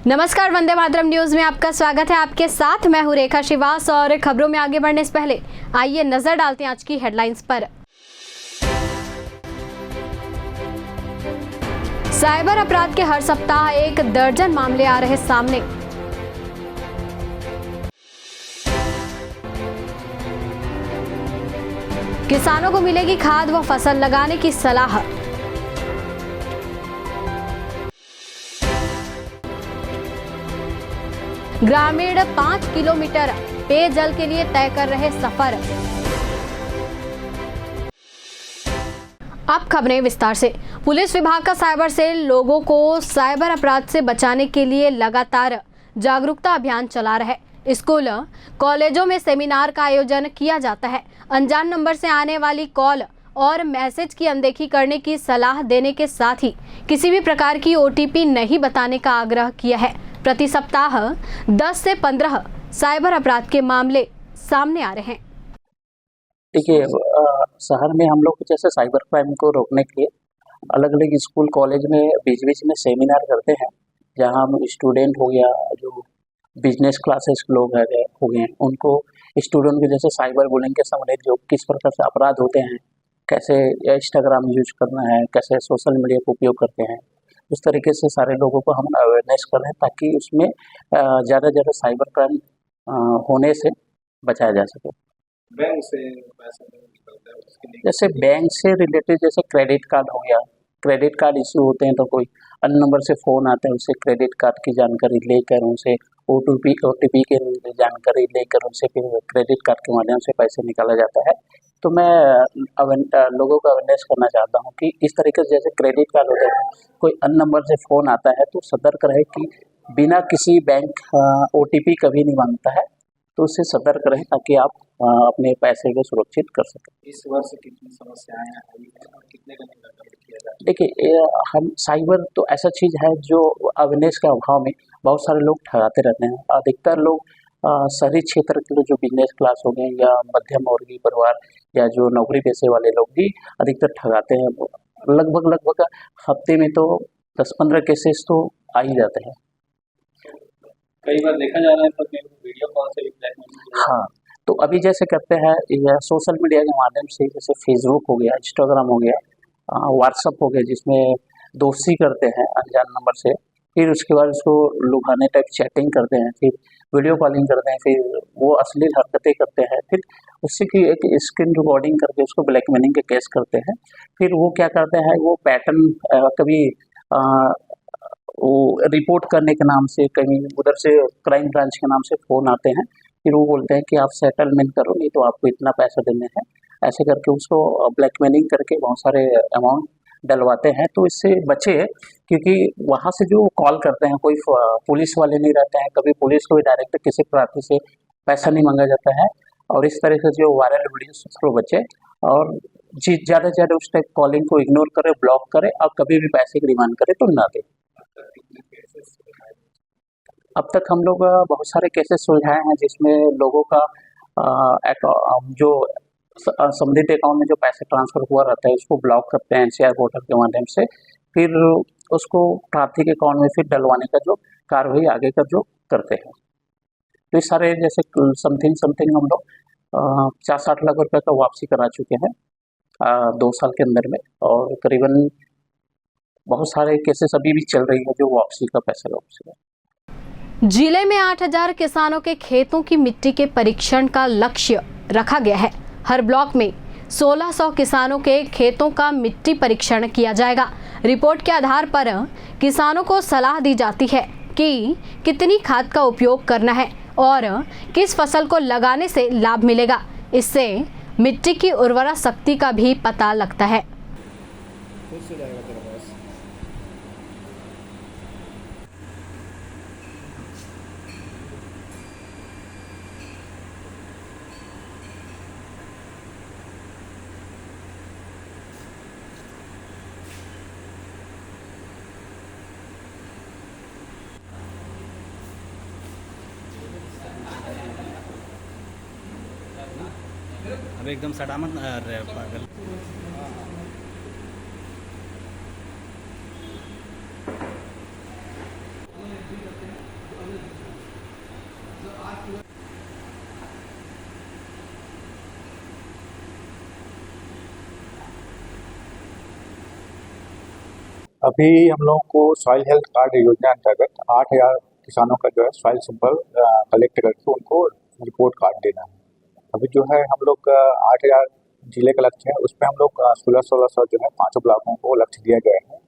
नमस्कार, वंदे मातरम न्यूज में आपका स्वागत है। आपके साथ मैं हूं रेखा श्रीवास और खबरों में आगे बढ़ने से पहले आइए नजर डालते हैं आज की हेडलाइंस पर। साइबर अपराध के हर सप्ताह 1 दर्जन मामले आ रहे सामने। किसानों को मिलेगी खाद व फसल लगाने की सलाह। ग्रामीण 5 किलोमीटर पेयजल के लिए तय कर रहे सफर। अब खबरें विस्तार से। पुलिस विभाग का साइबर सेल लोगों को साइबर अपराध से बचाने के लिए लगातार जागरूकता अभियान चला रहा है। स्कूल कॉलेजों में सेमिनार का आयोजन किया जाता है। अनजान नंबर से आने वाली कॉल और मैसेज की अनदेखी करने की सलाह देने के साथ ही किसी भी प्रकार की OTP नहीं बताने का आग्रह किया है। प्रति सप्ताह 10 से 15 साइबर अपराध के मामले सामने आ रहे हैं। देखिए, शहर में हम लोग जैसे साइबर क्राइम को रोकने के लिए अलग अलग स्कूल कॉलेज में बीच बीच में सेमिनार करते हैं, जहां हम स्टूडेंट हो गया, जो बिजनेस क्लासेस लोग हो गए, उनको स्टूडेंट के जैसे साइबर बुलिंग के संबंधित जो किस प्रकार से अपराध होते हैं, कैसे इंस्टाग्राम यूज करना है, कैसे सोशल मीडिया का उपयोग करते हैं, उस तरीके से सारे लोगों को हम अवेयरनेस कर रहे हैं ताकि उसमें ज़्यादा ज़्यादा साइबर क्राइम होने से बचाया जा सके। बैंक से पैसा नहीं निकलता है उसके लिए, जैसे बैंक से रिलेटेड जैसे क्रेडिट कार्ड हो गया, क्रेडिट कार्ड इश्यू होते हैं तो कोई अन्य नंबर से फ़ोन आते हैं, उससे क्रेडिट कार्ड की जानकारी लेकर उनसे OTP के जानकारी लेकर उनसे फिर क्रेडिट कार्ड के माध्यम से पैसे निकाला जाता है। तो मैं लोगों को अवेयरनेस करना चाहता हूँ कि इस तरीके से जैसे क्रेडिट कार्ड होता है, कोई अन्य नंबर से फ़ोन आता है तो सतर्क रहे कि बिना किसी बैंक OTP कभी नहीं मांगता है, तो उससे सतर्क रहें ताकि आप अपने पैसे को सुरक्षित कर सकें। इस वर्ष कितनी समस्याएं आई हैं और कितने का निराकरण किया जाए? देखिए, हम साइबर तो ऐसा चीज़ है जो अवेयरनेस के अभाव में बहुत सारे लोग ठगाते रहते हैं। अधिकतर लोग शहरी क्षेत्र के जो बिजनेस क्लास हो गए या मध्यम वर्गीय परिवार या जो नौकरी पेशे वाले लोग भी अधिकतर ठगाते हैं। लगभग हफ्ते में तो 10-15 केसेस तो आ ही जाते हैं। कई बार देखा जा रहा है तो वीडियो कॉल से भी ब्लैकमेल। हाँ, तो अभी जैसे करते हैं सोशल मीडिया के माध्यम से, जैसे फेसबुक हो गया, इंस्टाग्राम हो गया, व्हाट्सअप हो गया, जिसमें दोस्ती करते हैं अनजान नंबर से, फिर उसके बाद उसको लुभाने टाइप चैटिंग करते हैं, फिर वीडियो कॉलिंग करते हैं, फिर वो अश्लील हरकतें करते हैं, फिर उससे की एक स्क्रीन रिकॉर्डिंग करके उसको ब्लैकमेलिंग के केस करते हैं। फिर वो क्या करते हैं, वो पैटर्न कभी वो रिपोर्ट करने के नाम से, कहीं उधर से क्राइम ब्रांच के नाम से फ़ोन आते हैं, फिर वो बोलते हैं कि आप सेटलमेंट करो नहीं तो आपको इतना पैसा देने हैं, ऐसे करके उसको ब्लैकमेलिंग करके बहुत सारे अमाउंट डलवाते हैं। तो इससे बचे, क्योंकि वहाँ से जो कॉल करते हैं कोई पुलिस वाले नहीं रहते हैं, कभी पुलिस को भी डायरेक्ट किसी प्रार्थी से पैसा नहीं मांगा जाता है, और इस तरह से जो वायरल वीडियो से बचे और जी ज़्यादा से ज़्यादा उस टाइप कॉलिंग को इग्नोर करे, ब्लॉक करे, और कभी भी पैसे की डिमांड करे तो ना दे। अब तक हम लोग बहुत सारे केसेस सुलझाए हैं, जिसमें लोगों का जो संबंधित अकाउंट में जो पैसे ट्रांसफ़र हुआ रहता है उसको ब्लॉक करते हैं NCR पोर्टल के माध्यम से, फिर उसको प्रार्थी के अकाउंट में फिर डलवाने का जो कार्रवाई आगे का जो करते हैं। तो इस सारे जैसे समथिंग हम लोग 50-60 लाख रुपये का वापसी करा चुके हैं 2 साल के अंदर में, और करीबन बहुत सारे केसेस अभी भी चल रही है जो वापसी का पैसा वापसी है। जिले में 8000 किसानों के खेतों की मिट्टी के परीक्षण का लक्ष्य रखा गया है। हर ब्लॉक में 1600 किसानों के खेतों का मिट्टी परीक्षण किया जाएगा। रिपोर्ट के आधार पर किसानों को सलाह दी जाती है कि कितनी खाद का उपयोग करना है और किस फसल को लगाने से लाभ मिलेगा। इससे मिट्टी की उर्वरा शक्ति का भी पता लगता है। अब एकदम सटा मत रे पागल। अभी हम लोगों को सॉइल हेल्थ कार्ड योजना अंतर्गत 8,000 किसानों का जो है सॉइल सैंपल कलेक्ट करके उनको रिपोर्ट कार्ड देना है। अभी जो है हम लोग 8,000 जिले का लक्ष्य है, उसमें हम लोग 1600 जो है 500 ब्लॉकों को लक्ष्य दिया गया है।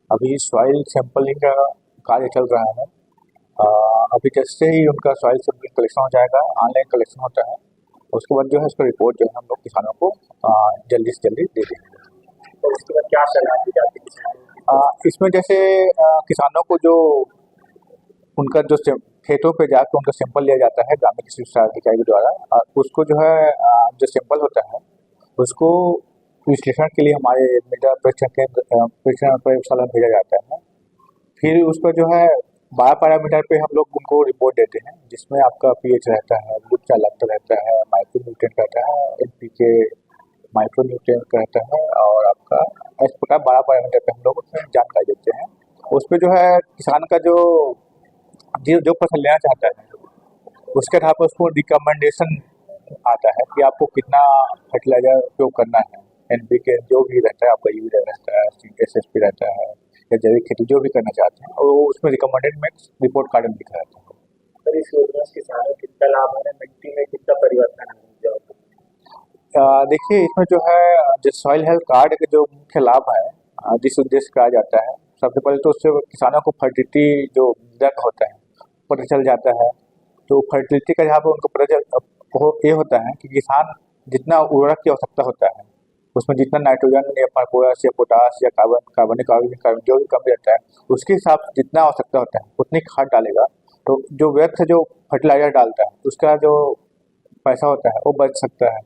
अभी सॉइल सैंपलिंग का कार्य चल रहा है। अभी जैसे ही उनका सॉइल सैंपल कलेक्शन हो जाएगा, ऑनलाइन कलेक्शन होता है, उसके बाद जो है उसका रिपोर्ट जो है हम लोग किसानों को जल्दी से जल्दी दे देंगे। तो उसके बाद क्या सलाह दी जाती है? इसमें जैसे किसानों को जो उनका जो खेतों पे जाकर उनका सैंपल लिया जाता है ग्रामीण कृषि विस्तार अधिकारी के द्वारा, उसको जो है जो सैंपल होता है उसको विश्लेषण के लिए हमारे मृदा परीक्षण प्रयोगशाला में भेजा जाता है। फिर उस पर जो है 12 पैरामीटर पे हम लोग उनको रिपोर्ट देते हैं, जिसमें आपका पीएच रहता है, गुड चालकता रहता है, माइक्रो न्यूट्रिएंट रहता है, एनपीके माइक्रो न्यूट्रिएंट रहता है, और आपका इस प्रकार 12 पैरामीटर पे हम लोग उसमें जानकारी देते हैं। उस पर जो है किसान का जो फसल लेना चाहता है उसके आधार पर उसको रिकमेंडेशन आता है कि आपको कितना फर्टिलाइजर उपयोग करना है, एनपीके जो भी रहता है, आपका यूरिया रहता है, एसएसपी रहता है, या जैविक खेती जो भी करना चाहते हैं, और उसमें रिकमेंडेड में रिपोर्ट कार्ड में लिखा रहता है। सर, इस योजना से किसानों को कितना लाभ है, मिट्टी में कितना परिवर्तन है? देखिए, इसमें जो है जो सॉइल हेल्थ कार्ड के जो मुख्य लाभ है, जिस उद्देश्य कहा जाता है, सबसे पहले तो उससे किसानों को फर्टिलिटी जो दर होता है पता चल जाता है। तो फर्टिलिटी का जहाँ पर उनको पता ये होता है कि किसान जितना उर्वरक की आवश्यकता होता है, उसमें जितना नाइट्रोजन या फास्फोरस या पोटास या कार्बनिक जो भी कम रहता है, उसके हिसाब से जितना आवश्यकता होता है उतनी खाद डालेगा। तो जो व्यर्थ जो फर्टिलाइजर डालता है उसका जो पैसा होता है वो बच सकता है।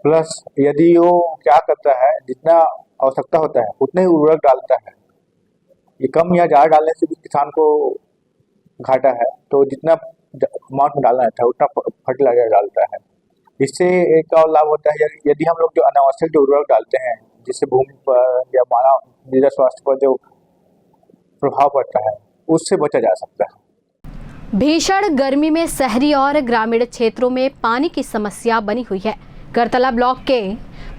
प्लस यदि वो क्या करता है, जितना आवश्यकता होता है उतना ही उर्वरक डालता है, ये कम या ज़्यादा डालने से भी किसान को घाटा है। तो जितना अमाउंट में डालना रहता है उतना फर्टिलाइजर डालता है। इससे एक और लाभ होता है, यदि हम लोग जो अनावश्यक जो उर्वरक डालते हैं जिससे भूमि पर या मानव मृदा स्वास्थ्य पर जो प्रभाव पड़ता है, उससे बचा जा सकता है। भीषण गर्मी में शहरी और ग्रामीण क्षेत्रों में पानी की समस्या बनी हुई है। करतला ब्लॉक के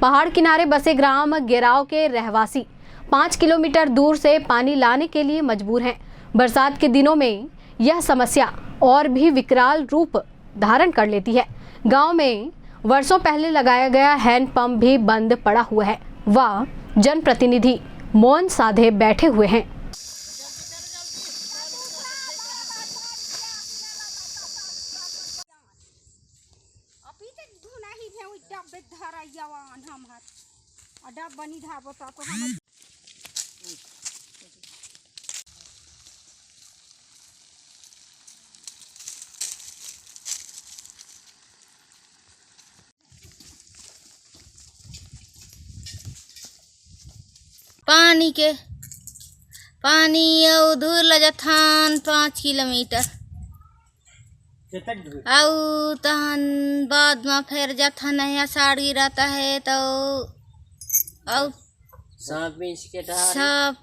पहाड़ किनारे बसे ग्राम गेराव के रहवासी 5 किलोमीटर दूर से पानी लाने के लिए मजबूर हैं। बरसात के दिनों में यह समस्या और भी विकराल रूप धारण कर लेती है। गांव में वर्षों पहले लगाया गया हैंडपंप भी बंद पड़ा हुआ है व जनप्रतिनिधि मौन साधे बैठे हुए हैं। पानी दूर ल जथान 5 किलोमीटर और तहन बाद में फिर जथान है साड़ गिराता है तो और सांप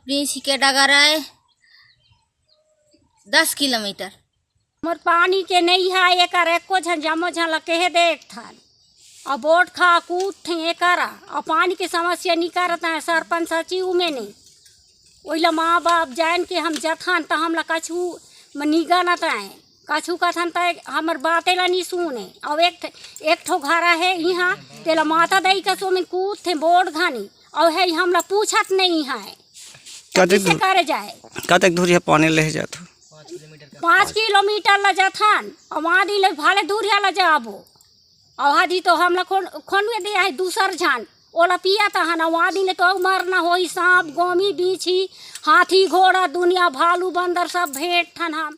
बीच के डगर है 10 किलोमीटर। मोर पानी के नहीं है एक एको झन जमो झन लके देख थान और बोट खा कूद थे करा और पानी की समस्या नहीं करता है सरपंच सचिव में नहीं वही माँ बाप जान के हम जथान तो हम कछु निगा न है कछु कथन तो हमार बातें ला नहीं सुने। और एक ठो घरा है यहाँ तेला माता दई का सो में कूद थे बोट घानी और है हमला पूछत नहीं है कैसे करे जाए। कतक दूर है पानी ले जात 5 किलोमीटर ला जथान और वहाँ दी ले भाले दूर ला जाबो और हाजी तो हमला खोनवे दिया है दूसर झान ओला पिया था ना वहाँ दिन तो मरना हो सांप गोमी बीछी हाथी घोड़ा दुनिया भालू बंदर सब भेंट ठन हम।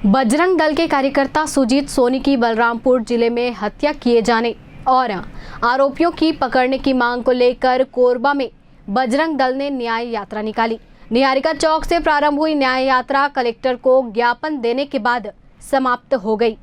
बजरंग दल के कार्यकर्ता सुजीत सोनी की बलरामपुर जिले में हत्या किए जाने और आरोपियों की पकड़ने की मांग को लेकर कोरबा में बजरंग दल ने न्याय यात्रा निकाली। निहारिका चौक से प्रारंभ हुई न्याय यात्रा कलेक्टर को ज्ञापन देने के बाद समाप्त हो गई।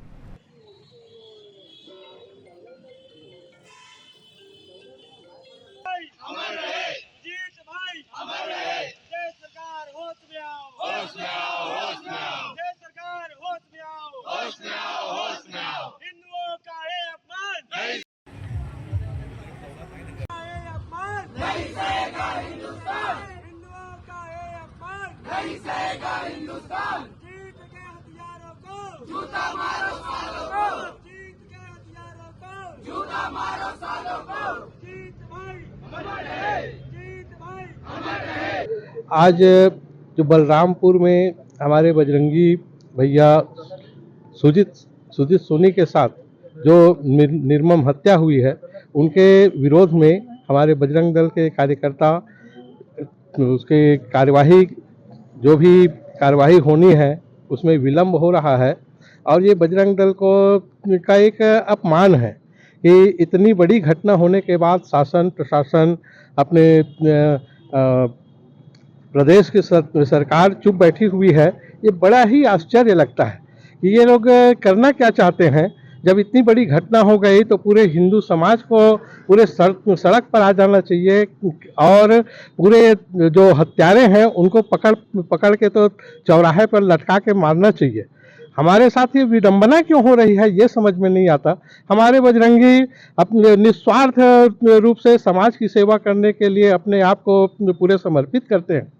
जीत के हथियारों को जूता मारो सालों को, जीत के हथियारों को जूता मारो सालों को। जीत भाई अमर रहे, जीत भाई अमर रहे। आज जो बलरामपुर में हमारे बजरंगी भैया सुजीत सोनी के साथ जो निर्मम हत्या हुई है, उनके विरोध में हमारे बजरंग दल के कार्यकर्ता उसके जो भी कार्यवाही होनी है उसमें विलंब हो रहा है। और ये बजरंग दल का एक अपमान है कि इतनी बड़ी घटना होने के बाद शासन प्रशासन अपने प्रदेश की सरकार चुप बैठी हुई है। ये बड़ा ही आश्चर्य लगता है कि ये लोग करना क्या चाहते हैं। जब इतनी बड़ी घटना हो गई तो पूरे हिंदू समाज को पूरे सड़क पर आ जाना चाहिए और पूरे जो हत्यारे हैं उनको पकड़ के तो चौराहे पर लटका के मारना चाहिए। हमारे साथ ये विडंबना क्यों हो रही है ये समझ में नहीं आता। हमारे बजरंगी अपने निस्वार्थ रूप से समाज की सेवा करने के लिए अपने आप को पूरे समर्पित करते हैं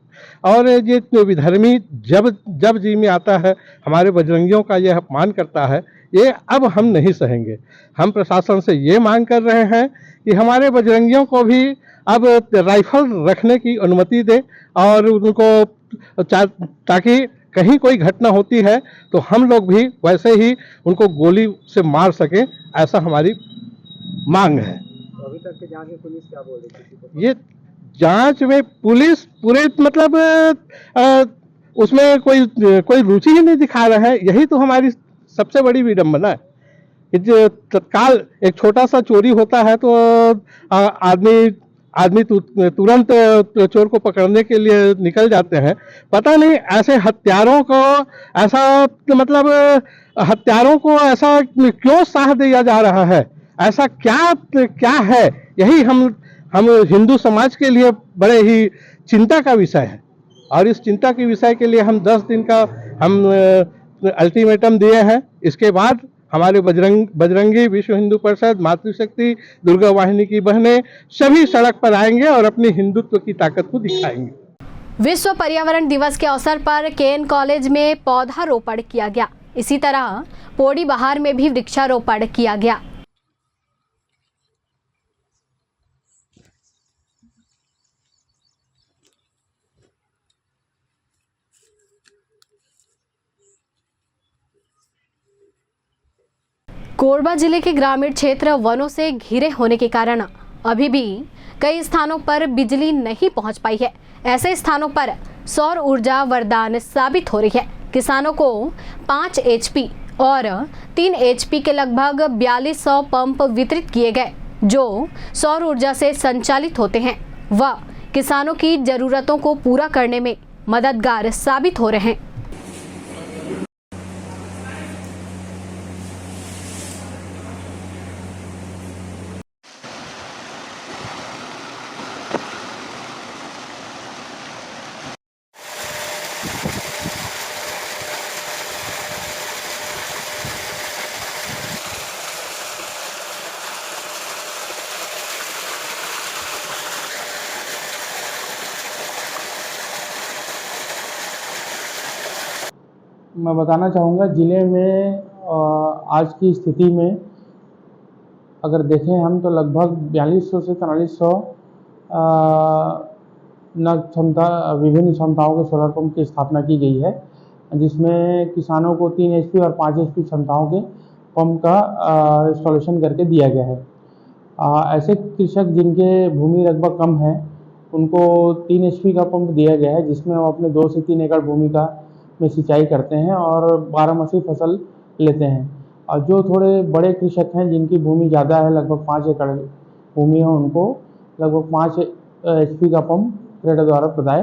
और ये विधर्मी जब जी में आता है हमारे बजरंगियों का यह अपमान करता है, ये अब हम नहीं सहेंगे। हम प्रशासन से ये मांग कर रहे हैं कि हमारे बजरंगियों को भी अब राइफल रखने की अनुमति दे और उनको ताकि कहीं कोई घटना होती है तो हम लोग भी वैसे ही उनको गोली से मार सकें, ऐसा हमारी मांग है। अभी तक के जांच में पुलिस क्या बोल रही थी? ये जांच में पुलिस पूरे मतलब उसमें कोई रुचि ही नहीं दिखा रहा है। यही तो हमारी सबसे बड़ी विडंबना है कि जो तत्काल एक छोटा सा चोरी होता है तो आदमी तुरंत चोर को पकड़ने के लिए निकल जाते हैं। पता नहीं ऐसे हत्यारों को ऐसा क्यों साथ दिया जा रहा है, ऐसा क्या है। यही हम हिंदू समाज के लिए बड़े ही चिंता का विषय है और इस चिंता के विषय के लिए हम 10 दिन का अल्टीमेटम दिए हैं। इसके बाद हमारे बजरंगी विश्व हिंदू परिषद, मातृशक्ति, दुर्गा वाहिनी की बहनें सभी सड़क पर आएंगे और अपनी हिंदुत्व की ताकत को दिखाएंगे। विश्व पर्यावरण दिवस के अवसर पर केएन कॉलेज में पौधारोपण किया गया। इसी तरह पोड़ी बहार में भी वृक्षारोपण किया गया। कोरबा जिले के ग्रामीण क्षेत्र वनों से घिरे होने के कारण अभी भी कई स्थानों पर बिजली नहीं पहुंच पाई है। ऐसे स्थानों पर सौर ऊर्जा वरदान साबित हो रही है। किसानों को 5 HP और 3 HP के लगभग 4200 पंप वितरित किए गए जो सौर ऊर्जा से संचालित होते हैं व किसानों की जरूरतों को पूरा करने में मददगार साबित हो रहे हैं। मैं बताना चाहूँगा ज़िले में आज की स्थिति में अगर देखें हम तो लगभग 4200 से 4300 विभिन्न क्षमताओं के सोलर पंप की स्थापना की गई है, जिसमें किसानों को 3 HP और 5 HP क्षमताओं के पंप का इंस्टॉलेशन करके दिया गया है। ऐसे कृषक जिनके भूमि रकबा कम है उनको 3 HP का पंप दिया गया है, जिसमें वो अपने 2 से 3 एकड़ भूमि में सिंचाई करते हैं और 12मासी फसल लेते हैं। और जो थोड़े बड़े कृषक हैं जिनकी भूमि ज़्यादा है, लगभग 5 एकड़ भूमि है, उनको लगभग 5 HP का पंप क्रेडा द्वारा प्रदान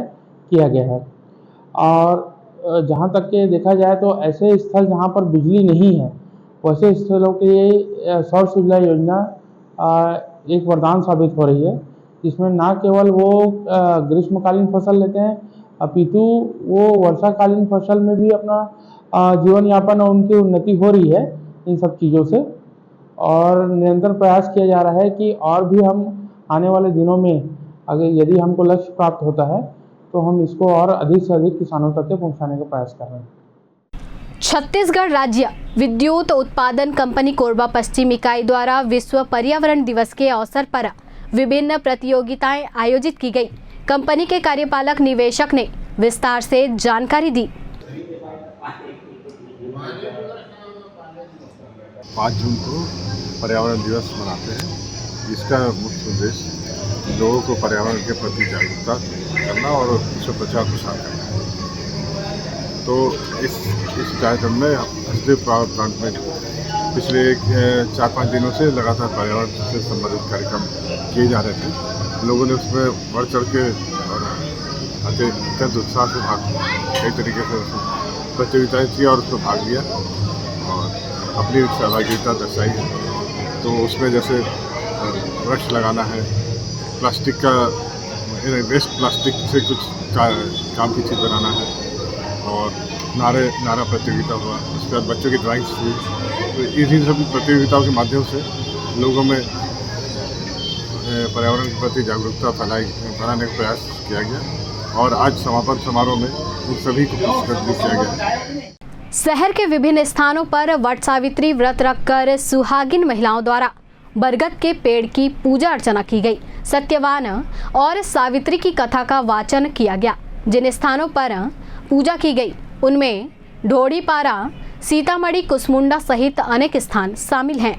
किया गया है। और जहाँ तक के देखा जाए तो ऐसे स्थल जहाँ पर बिजली नहीं है वैसे स्थलों के लिए सौर सूजला योजना एक वरदान साबित हो रही है, जिसमें न केवल वो ग्रीष्मकालीन फसल लेते हैं अपितु वो वर्षाकालीन फसल में भी अपना जीवन यापन और उनकी उन्नति हो रही है इन सब चीज़ों से। और निरंतर प्रयास किया जा रहा है कि और भी हम आने वाले दिनों में अगर यदि हमको लक्ष्य प्राप्त होता है तो हम इसको और अधिक से अधिक किसानों तक के पहुंचाने का प्रयास कर रहे हैं। छत्तीसगढ़ राज्य विद्युत उत्पादन कंपनी कोरबा पश्चिम इकाई द्वारा विश्व पर्यावरण दिवस के अवसर पर विभिन्न प्रतियोगिताएं आयोजित की गई। कंपनी के कार्यपालक निवेशक ने विस्तार से जानकारी दी। 5 जून को पर्यावरण दिवस मनाते हैं। इसका मुख्य उद्देश्य लोगों को पर्यावरण के प्रति जागरूकता करना और उसका प्रचार प्रसार करना है। तो इस कार्यक्रम में हसदेव पावर प्लांट में पिछले 4-5 दिनों से लगातार पर्यावरण से संबंधित कार्यक्रम किए जा रहे थे। लोगों ने उसमें बढ़ चढ़ के और अत्यंत उत्साह से कई तरीके से प्रतियोगिताएँ की और उसमें भाग लिया और अपनी सहभागिता दर्शाई है। तो उसमें जैसे वृक्ष लगाना है, प्लास्टिक का वेस्ट प्लास्टिक से कुछ काम की चीज़ बनाना है और नारा प्रतियोगिता हुआ। उसके बाद बच्चों की ड्राइंग्स हुई। तो इन्हीं सभी प्रतियोगिताओं के माध्यम से लोगों में पर्यावरण के प्रति जागरूकता फैलाने का प्रयास किया गया और आज समापन समारोह में उन सभी को पुरस्कृत भी किया गया। शहर के विभिन्न स्थानों पर वट सावित्री व्रत रखकर सुहागिन महिलाओं द्वारा बरगद के पेड़ की पूजा अर्चना की गई। सत्यवान और सावित्री की कथा का वाचन किया गया। जिन स्थानों पर पूजा की गई उनमें ढोड़ीपारा, सीतामढ़ी, कुसमुंडा सहित अनेक स्थान शामिल हैं।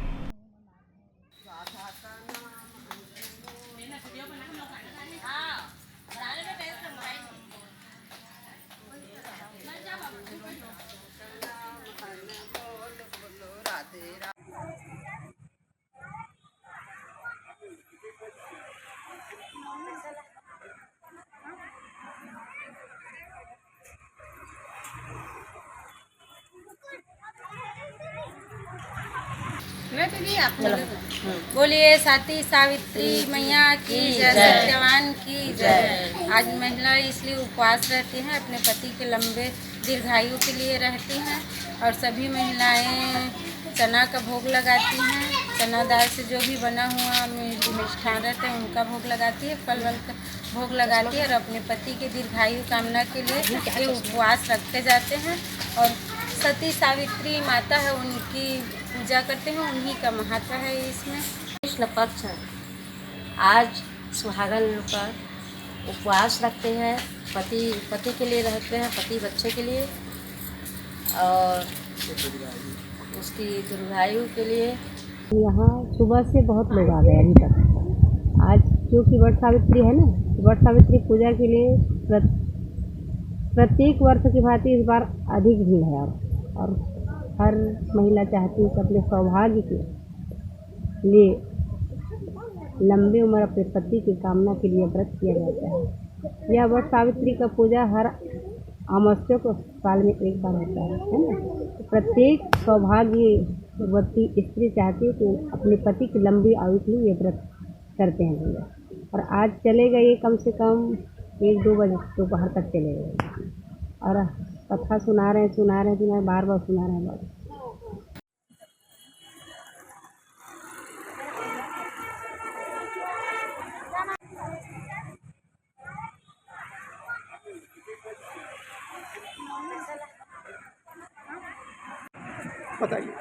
बोलिए सती सावित्री मैया की जय, सत्यवान की जय। आज महिला इसलिए उपवास रहती हैं, अपने पति के लंबे दीर्घायु के लिए रहती हैं और सभी महिलाएं चना का भोग लगाती हैं। चना दाल से जो भी बना हुआ मिष्ठान रहता है उनका भोग लगाती है, फल वल का भोग लगाती है और अपने पति के दीर्घायु कामना के लिए ये उपवास रखते जाते हैं। और सती सावित्री माता है, उनकी पूजा करते हैं, उन्हीं का महत्व है इसमें। कृष्ण पक्ष आज सुहागन पर उपवास रखते हैं, पति के लिए रहते हैं, पति बच्चे के लिए और उसकी दीर्घायु के लिए। यहाँ सुबह से बहुत लोग आ गए अभी तक। आज क्योंकि वट सावित्री है ना, वट सावित्री पूजा के लिए प्रत्येक वर्ष की भांति इस बार अधिक भीड़ है और हर महिला चाहती है कि अपने सौभाग्य के लिए लंबे उम्र अपने पति की कामना के लिए व्रत किया जाता है। यह वट सावित्री का पूजा हर अमावस्या को साल में एक बार होता है ना। प्रत्येक सौभाग्यवती स्त्री चाहती है कि अपने पति की लंबी आयु के लिए ये व्रत करते हैं भैया। और आज चलेगा ये कम से कम 1-2 बजे दोपहर तक चलेगा और कथा सुना रहे हैं, बार बार सुना रहे हैं। बताइए।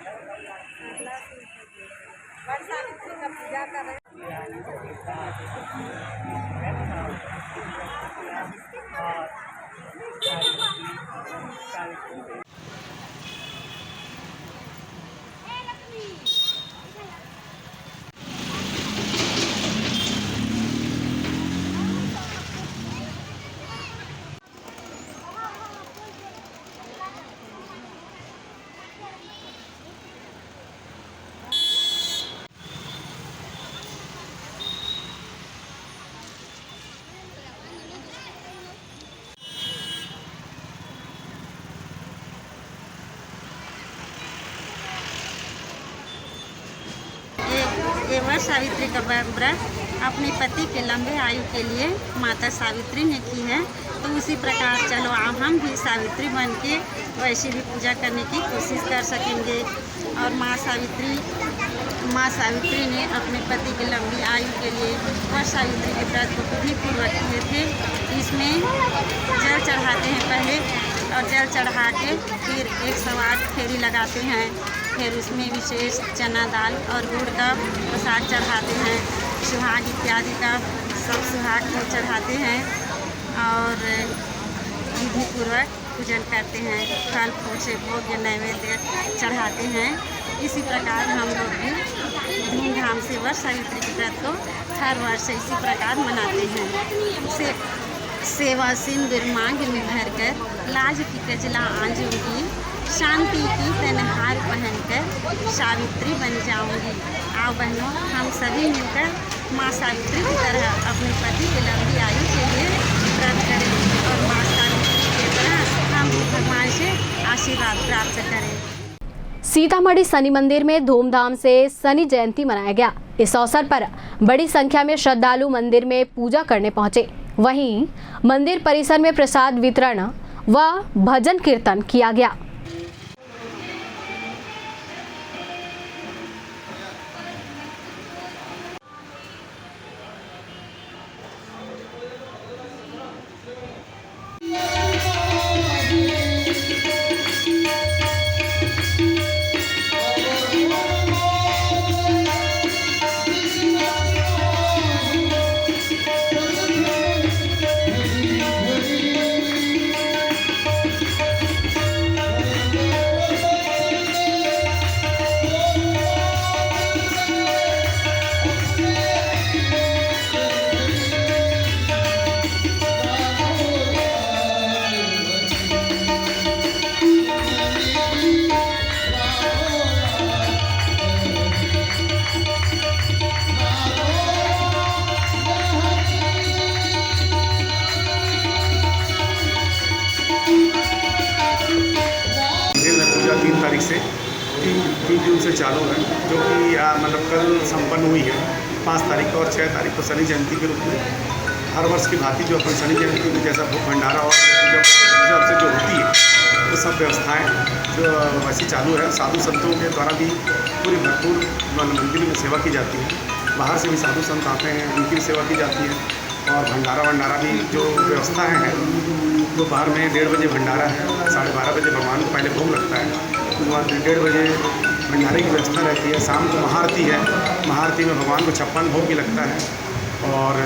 ये वट सावित्री का व्रत अपने पति के लंबे आयु के लिए माता सावित्री ने की है। तो उसी प्रकार चलो हम भी सावित्री बन के वैसे भी पूजा करने की कोशिश कर सकेंगे। और माँ सावित्री माँ सावित्री ने अपने पति की लंबी आयु के लिए वट सावित्री के व्रत को विधिपूर्वक किए थे। इसमें जल चढ़ाते हैं पहले, और जल चढ़ा के फिर 108 फेरी लगाते हैं। फिर उसमें विशेष चना दाल और गुड़ का प्रसाद चढ़ाते हैं। सुहाग इत्यादि का सब सुहाग को चढ़ाते हैं और विधिपूर्वक पूजन करते हैं। फल फूल से भोग नैवेद्य चढ़ाते हैं। इसी प्रकार हम लोग भी धूमधाम से वट सावित्री के व्रत को हर वर्ष इसी प्रकार मनाते हैं। सेवा सिंदूर मांग में भरकर, लाज की कजला आंजूंगी, शांति की तनहार पहनकर सावित्री बन जाऊंगी। आओ बहनों, हम सभी मिलकर माँ सावित्री की तरह अपने पति की लंबी आयु के लिए व्रत करें और माँ सावित्री की तरह हम भी भगवान से आशीर्वाद प्राप्त करें। सीतामढ़ी शनि मंदिर में धूमधाम से शनि जयंती मनाया गया। इस अवसर पर बड़ी संख्या में श्रद्धालु मंदिर में पूजा करने पहुंचे। वहीं मंदिर परिसर में प्रसाद वितरण व भजन कीर्तन किया गया। पूजा 3 तारीख से 3 जून से चालू है, जो कि मतलब कल संपन्न हुई है। 5 तारीख और 6 तारीख को शनि जयंती के रूप में हर वर्ष की भांति जो अपन शनि जयंती में जैसा भोग भंडारा और पूजा से जो होती है, वो सब व्यवस्थाएं जो वैसी चालू है। साधु संतों के द्वारा भी पूरी भरपूर मंदिर में सेवा की जाती है। बाहर से भी साधु संत आते हैं, उनकी भी सेवा की जाती है। और भंडारा भी जो व्यवस्थाएं हैं, तो बाहर में 1:30 बजे भंडारा है, 12:30 बजे भगवान को पहले भोग लगता है, उसके बाद 1:30 बजे भंडारे की व्यवस्था रहती है। शाम को महाआरती है, महाआरती में भगवान को 56 भोग भी लगता है। और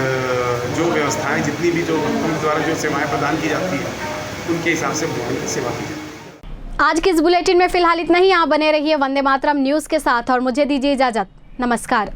जो व्यवस्थाएं जितनी भी जो भक्तों द्वारा जो सेवाएं प्रदान की जाती है, उनके हिसाब से भगवान की सेवा की जाती है। आज के इस बुलेटिन में फिलहाल इतना ही। आप बने रहिए वंदे मातरम न्यूज़ के साथ और मुझे दीजिए इजाज़त। नमस्कार।